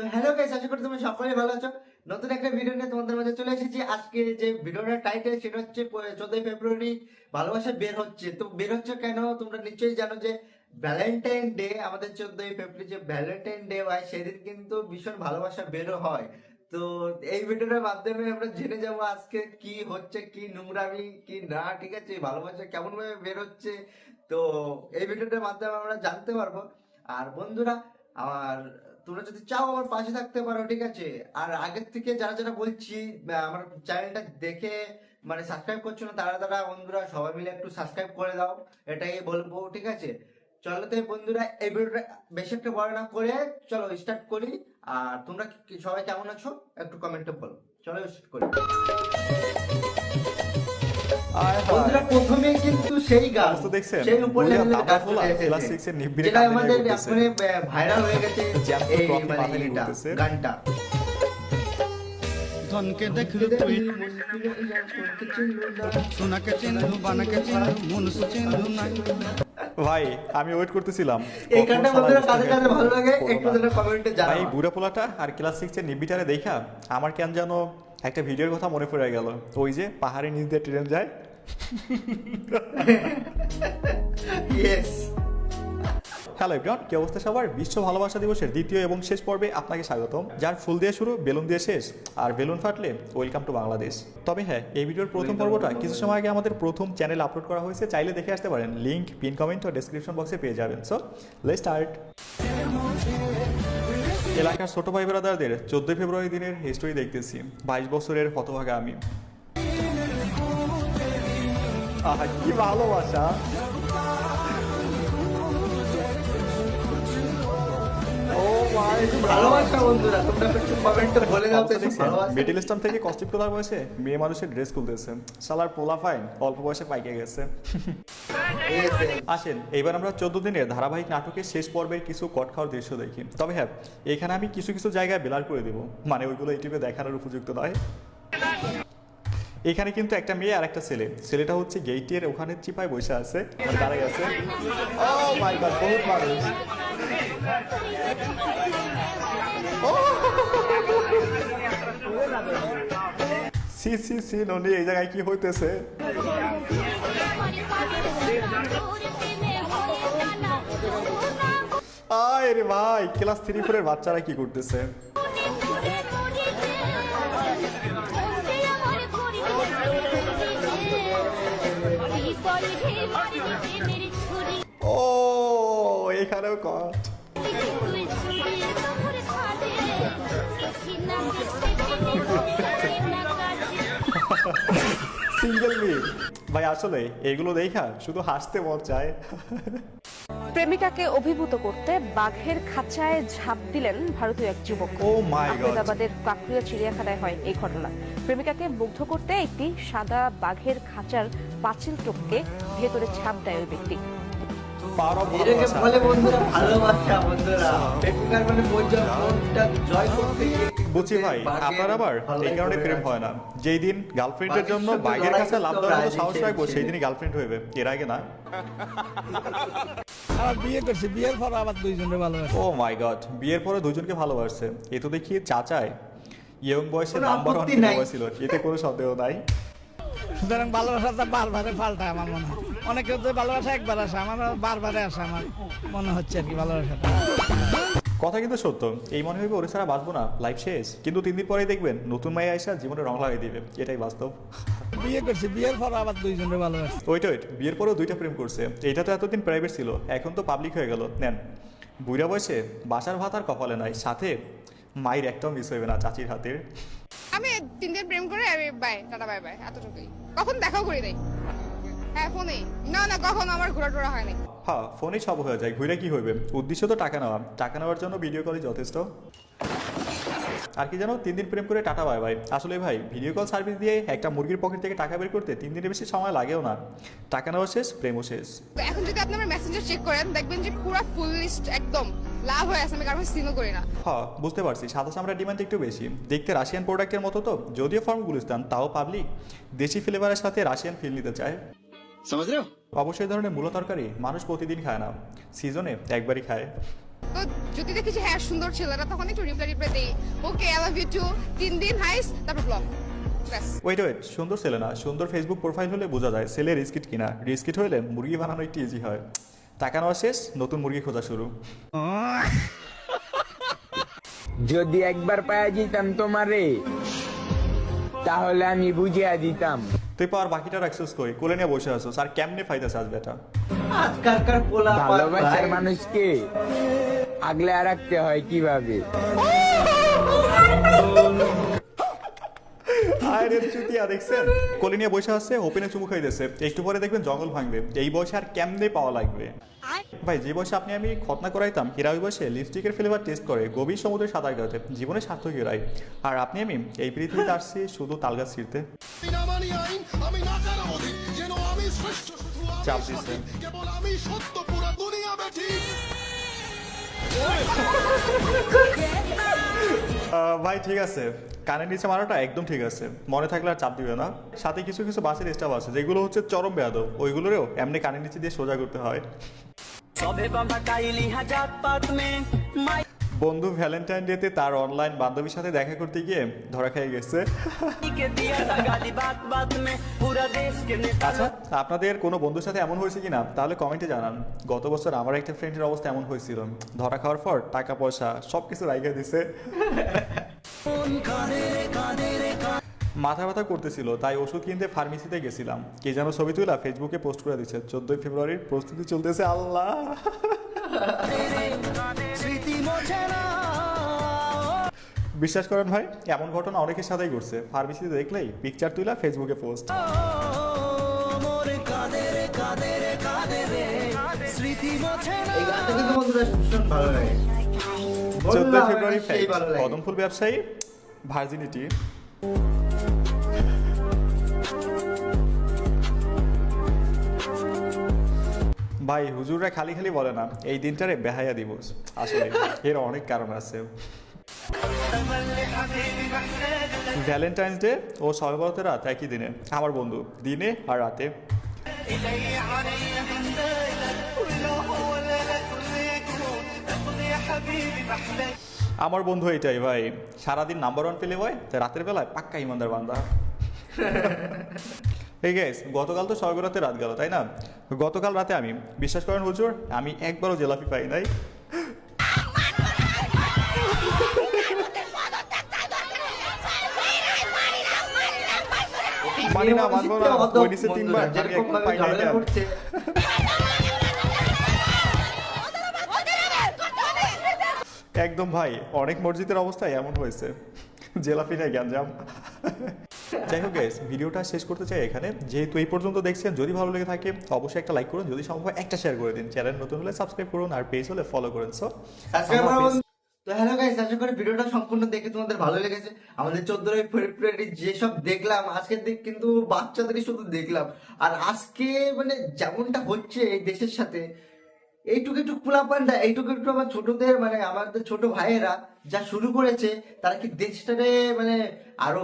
তো hello guys, আশা করি তুমি সকলেই ভালো আছো। নতুন একটা ভিডিও নিয়ে তোমাদের মাঝে চলে এসেছি। আজকে যে ভিডিওটার টাইটেল সেটা হচ্ছে 14ই ফেব্রুয়ারি ভালোবাসা বের হচ্ছে। তো বের হচ্ছে কেন তোমরা নিশ্চয়ই জানো যে ভ্যালেন্টাইন ডে, আমাদের 14ই ফেব্রুয়ারি যে ভ্যালেন্টাইন ডে হয় সেদিন কিন্তু ভীষণ ভালোবাসা বেরো হয়। তো এই ভিডিওটার মাধ্যমে আমরা জেনে যাবো আজকে কি হচ্ছে, কি নোংরামি কি না, ঠিক আছে, ভালোবাসা কেমন ভাবে বের হচ্ছে। তো এই ভিডিওটার মাধ্যমে আমরা জানতে পারবো। আর বন্ধুরা, আর তোমরা যদি চাও আমার পাশে থাকতে পারো, ঠিক আছে। আর আগের থেকে যারা যারা বলছি আমার চ্যানেলটা দেখে মানে সাবস্ক্রাইব করছো না, তারা তারা বন্ধুরা সবাই মিলে একটু সাবস্ক্রাইব করে দাও, এটাই বলবো, ঠিক আছে। চলো তো বন্ধুরা, এই ভিডিওটা বেশি একটা বড় না করে চলো স্টার্ট করি। আর তোমরা সবাই কেমন আছো একটু কমেন্টে বলো। চলো স্টার্ট করি বন্ধুরা। প্রথমে কিন্তু সেই গান, সেই উপর লেভেলের গান, যেটা আমাদের এখনো ভাইরাল হয়ে গেছে এই মানে গানটা। ধনকে দেখলু তুই সোনাকে চিনলু বানাকে চিনলু মনুষ্য চিনলু না। ভাই আমি ওয়েট করতেছিলাম এই গানটা বন্ধুরা কাদের কাদের ভালো লাগে একটু যেন কমেন্টে জানাও। ভাই বুড়া পোলাটা আর ক্লাস 6 এর নিবিটারে দেখা আমার কেন যেন একটা ভিডিওর কথা মনে পড়ে গেল। ওই যে পাহাড়ের নিচ দিয়ে ট্রেন যায়। ইয়েস। হ্যালো এভরিওয়ান, কি অবস্থা সবার? বিশ্ব ভালোবাসা দিবসের দ্বিতীয় এবং শেষ পর্বে আপনাকে স্বাগতম, যার ফুল দিয়ে শুরু বেলুন দিয়ে শেষ, আর বেলুন ফাটলে ওয়েলকাম টু বাংলাদেশ। তবে হ্যাঁ, এই ভিডিওর প্রথম পর্বটা কিছু সময় আগে আমাদের প্রথম চ্যানেল আপলোড করা হয়েছে, চাইলে দেখে আসতে পারেন। লিঙ্ক পিন কমেন্ট ও ডেসক্রিপশন বক্সে পেয়ে যাবেন। So let's start. এলাকার ছোট ভাই ব্রাদারদের 14 ফেব্রুয়ারি দিনের হিস্টোরি দেখতেছি। 22 বছরের হতভাগা আমি। আহা কি ভালোবাসা! ভালোবাসা বন্ধুরা, তোমরা একটু কমেন্টে বলে দাও তো ভালোবাসা। মিডল ইস্টার্ন থেকে কস্টিপ তোলার বয়সে মেয়ে মানুষের ড্রেস খুলতেছে। শালার পোলা ফাইন অল্প বয়সে পাইকে গেছে। আসেন এবার আমরা 14 দিনের ধারাবাহিক নাটকের শেষ পর্বের কিছু কট খাওয়ার দৃশ্য দেখি। তবে হ্যাঁ, এখানে আমি কিছু কিছু জায়গায় ব্লার করে দেবো, মানে ওইগুলো ইউটিউবে দেখানোর উপযুক্ত নয়। এখানে কিন্তু একটা মেয়ে আর একটা ছেলে, ছেলেটা হচ্ছে গেইটের ওখানে চিপায় বসে আছে, আর দাঁড়ায় আছে। ও মাই গড, বহুত মানুষ। সি সি সি ননি, এই জায়গায় কি হইতেছে? আয় রে ভাই, ক্লাস 3-4 এর বাচ্চারা কি করতেছে? ও এখানেও কট। সিঙ্গেল মি ভাই, আসলে এগুলো দেখা শুধু হাসতে মন চায়। প্রেমিকাকে অভিভূত করতে বাঘের খাঁচায় ঝাঁপ দিলেন ভারতীয় এক যুবক। ও মাই গড! আহমেদাবাদের কাকরিয়া চিড়িয়াখানায় হয় এই ঘটনা। প্রেমিকাকে মুগ্ধ করতে একটি সাদা বাঘের খাঁচার পাঁচিল টপকে ভেতরে ঝাঁপ দেয় ওই ব্যক্তি। এটাকে বলে বন্ধুরা ভালোবাসা। বন্ধুরা প্রেমিকার মানে বোঝা মনটা জয় করতে গিয়ে বুঝি ভাই, আপনার আবার এই কারণে প্রেম হয় না। যেই দিন গার্লফ্রেন্ডের জন্য বাইকের কাছে লাভ দেওয়ার মতো সাহস রাখবো, সেই দিনই গার্লফ্রেন্ড হইবে, এর আগে না। আর বিয়ে করছে, বিয়ের পর আবার দুইজনে ভালোবাসে। ও মাই গড, বিয়ের পরে দুজনকে ভালোবাসছে। এ তো দেখি চাচায় ইয়ং বয়সে নাম্বার 1 ছিল, এতে কোনো সন্দেহ নাই। সুতরাং ভালোবাসাটা বারবারে পাল্টায় আমার মনে হয়। অনেকের তো ভালোবাসা একবার আসে, আমার বারবারে আসে আমার মনে হচ্ছে আর কি ভালোবাসাটা। কথা কিন্তু সত্য, এই মনে হইবে ওরে ছাড়া বাঁচবো না, লাইফ শেষ। কিন্তু 3 দিন পরেই দেখবেন নতুন মাইয়া আইসা জীবনে রং লাগাই দিবে, এটাই বাস্তব। বিয়ে করছে, বিয়ের পর আবার দুইজনে ভালোবাসে। ওইট বিয়ের পরেও 2টা প্রেম করছে। এটা তো এতদিন প্রাইভেট ছিল, এখন তো পাবলিক হয়ে গেল। নেন, বুড়া বয়সে বাসার ভাত আর কপালে নাই, সাথে মায়ের একটাও মিস হইবে না চাচির হাতের। আমি 3 দিন প্রেম করে আমি বাই টাটা বাই বাই এতটুকুই। কখন দেখাও করি নাই। হ্যাঁ ফোনে, না কখনো আমার ঘোরা টোরা হয় নাই। হ্যাঁ, ফোনেই সব হয়ে যায়, ঘুরে কি হইবে? উদ্দেশ্য তো টাকা নেওয়া, টাকা নেওয়ার জন্য ভিডিও কলই যথেষ্ট। আর কি জানো, 3 দিন প্রেম করে টাটা বাই বাই। আসলে ভাই, ভিডিও কল সার্ভিস দিয়ে একটা মুরগির পকেট থেকে টাকা বের করতে 3 দিনের বেশি সময় লাগেও না। টাকা নেওয়া শেষ, প্রেমও শেষ। তো এখন যদি আপনি আমার মেসেঞ্জার চেক করেন, দেখবেন যে পুরো ফুল লিস্ট একদম লাভ হয়ে আছে। আমি কারণ সিনও করি না। হ্যাঁ বুঝতে পারছি, সাদা চামড়ার ডিমান্ড একটু বেশি। দেখতে রাশিয়ান প্রোডাক্টের মতো তো, যদিও ফর্ম গুলিস্তান, তাও পাবলিক দেশি ফ্লেভারের সাথে রাশিয়ান ফিল নিতে চায়। অবশ্যই ধরনের মূল তরকারি মানুষ প্রতিদিন খায় না, সিজনে একবারই খায়। তো যদি দেখি যে হ্যাঁ সুন্দর ছেলেরা, তখন একটু রিপ্লাই দিই, okay I love you too, 3 দিন হাইস, তারপর ব্লক। ব্যাস। ওয়েট সুন্দর ছেলে না, সুন্দর ফেসবুক প্রোফাইল হলে বোঝা যায় ছেলে রিস্কিট কিনা। রিস্কিট হলে মুরগি বানানো একটু ইজি হয়। টাকা নেওয়া শেষ, নতুন মুরগি খোঁজা শুরু। যদি একবার পাওয়া যেতাম তোমারে, তাহলে আমি বুঝিয়ে দিতাম। তুই পাওয়ার বাকিটা রাখছিস কই? কোলে নিয়ে বসে আছো আর কেমনে ফাইতেছে আজ বেটা? আজকালকার পোলা ভালোবাসার মানুষকে আগলে রাখতে হয় কিভাবে? আরে চুতিয়া দেখছেন, কোলে নিয়ে বসে আছে, ওপেনে চুমু খাইতেছে, একটু পরে দেখবেন জঙ্গল ভাঙবে। এই বয়সে আর কেমনে পাওয়া লাগবে ভাই? যে বয়সে আপনি আমি খতনা করাইতাম, হীরা ওই বয়সে লিপস্টিকের ফ্লেভার টেস্ট করে গভীর সমুদ্রে সাঁতার কাটে, জীবনে সার্থক হীরাই। আর আপনি আমি এই পৃথিবীতে আসছি শুধু তালগাছ ছিঁড়তে। চাপ দিচ্ছে। ভাই ঠিক আছে, কানের নিচে মারাটা একদম ঠিক আছে, মনে থাকলে আর চাপ দিবে না। সাথে কিছু কিছু বাসের স্টাফ আছে যেগুলো হচ্ছে চরম বেয়াদব, ওইগুলোরেও এমনি কানের নিচে দিয়ে সোজা করতে হয়। বন্ধু ভ্যালেন্টাইন ডেতে তার অনলাইন বান্ধবীর সাথে দেখা করতে গিয়ে ধরা খেয়ে গেছে। আচ্ছা, আপনাদের কোনো বন্ধুর সাথে এমন হয়েছে কিনা তাহলে কমেন্টে জানান। গত বছর আমার একটা ফ্রেন্ডের অবস্থা এমন হয়েছিল, ধরা খাওয়ার পর টাকা পয়সা সবকিছু রাইখা দিছে। মাথা ব্যথা করতেছিল, তাই ওষুধ কিনতে ফার্মেসিতে গেছিলাম। কে যেন ছবি তুলা ফেসবুকে পোস্ট করে দিচ্ছে, 14 ফেব্রুয়ারির প্রস্তুতি চলতেছে। আল্লাহ, বিশ্বাস করেন ভাই, এমন ঘটনা অনেকের সাথেই ঘটছে। ফার্মেসিতে দেখলেই পিকচার তুলা ফেসবুকে পোস্ট। এই গানটা কিন্তু বন্ধুরা ভীষণ ভালো লাগে। 14 ফেব্রুয়ারি সেই ভালো লাগে। কদম ফুল ব্যবসায়ী ভার্জিনিটি। ভাই হুজুররা খালি খালি বলে না এই দিনটারে বেহায়া দিবস, আসলে এর অনেক কারণ আছে। ভ্যালেন্টাইন্স ডে ও শবে বরাতের রাত একই দিনে, আমার বন্ধু দিনে আর রাতে। আমার বন্ধু এটাই ভাই, সারাদিন নাম্বার 1 পেলে হয়, রাতের বেলায় পাক্কা ইমানদার বান্দা। এই গাইস, গতকাল তো শবে বরাতের রাত গেল, তাই না? গতকাল রাতে আমি, বিশ্বাস করেন হুজুর, আমি একবারও জিলাপি পাই নাই। মানি না, মানবো না, ওই নিচে 3 বার আমি একদম পাই নাই। একদম ভাই, অনেক মসজিদের অবস্থায় এমন হয়েছে, জেলাপি নাই গ্যাঞ্জাম। যাই হোক গাইস, ভিডিওটা শেষ করতে চাই এখানে। যেহেতু এই পর্যন্ত দেখছেন, যদি ভালো লেগে থাকে অবশ্যই একটা লাইক করুন, যদি সম্ভব একটা শেয়ার করে দিন। চ্যানেল নতুন হলে সাবস্ক্রাইব করুন, আর পেজ হলে ফলো করুন। সো তো হ্যালো গাইস, আশা করি ভিডিওটা সম্পূর্ণ দেখে তোমাদের ভালো লেগেছে। আমাদের 14 ফেব্রুয়ারি যেসব দেখলাম, আজকের দিক কিন্তু বাচ্চাদেরই শুধু দেখলাম। আর আজকে মানে যেমনটা হচ্ছে এই দেশের সাথে, এইটুকু একটু পোলাপানটা, এইটুকু একটু আমার ছোটদের মানে আমাদের ছোট ভাইয়েরা যা শুরু করেছে, তারা কি দেশটারে মানে আরো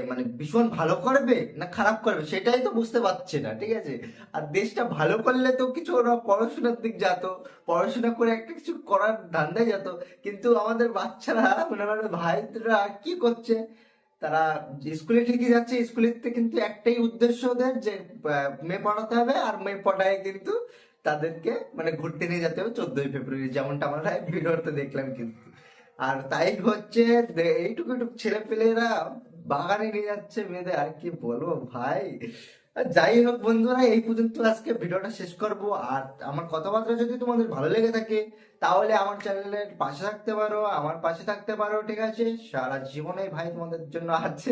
মানে ভীষণ ভালো করবে না খারাপ করবে, সেটাই তো বুঝতে পারছে না। ঠিক আছে, আর দেশটা ভালো করলে তো কিছু ওরা পড়াশোনার দিক যেত, পড়াশোনা করে একটা কিছু করার ধান্দায় যেত। কিন্তু আমাদের বাচ্চারা মানে আমাদের ভাইরা কি করছে, তারা স্কুলে ঠিকই যাচ্ছে, স্কুলেতে কিন্তু একটাই উদ্দেশ্য ওদের, যে মেয়ে পড়াতে হবে, আর মেয়ে পড়ায় কিন্তু তাদেরকে মানে ঘুরতে নিয়ে যেতে হবে 14 ফেব্রুয়ারি, যেমনটা আমরা ভিডিওতে দেখলাম। কিন্তু আর তাই হচ্ছে এইটুকু একটু ছেলে পেলেরা বাগানে নিয়ে যাচ্ছে মেয়েদের, আর কি বলবো ভাই। যাই হোক বন্ধুরা, এই পর্যন্ত আজকে ভিডিওটা শেষ করব। আর আমার কথাবার্তা যদি তোমাদের ভালো লেগে থাকে, তাহলে আমার চ্যানেলের পাশে থাকতে পারো, আমার পাশে থাকতে পারো। ঠিক আছে, সারা জীবনে ভাই তোমাদের জন্য আছে।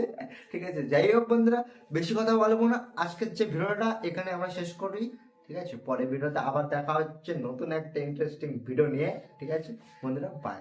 ঠিক আছে, যাই হোক বন্ধুরা, বেশি কথা বলবো না, আজকের যে ভিডিওটা এখানে আমরা শেষ করি। ঠিক আছে, পরের ভিডিওতে আবার দেখা হচ্ছে নতুন একটা ইন্টারেস্টিং ভিডিও নিয়ে। ঠিক আছে বন্ধুরা, বাই।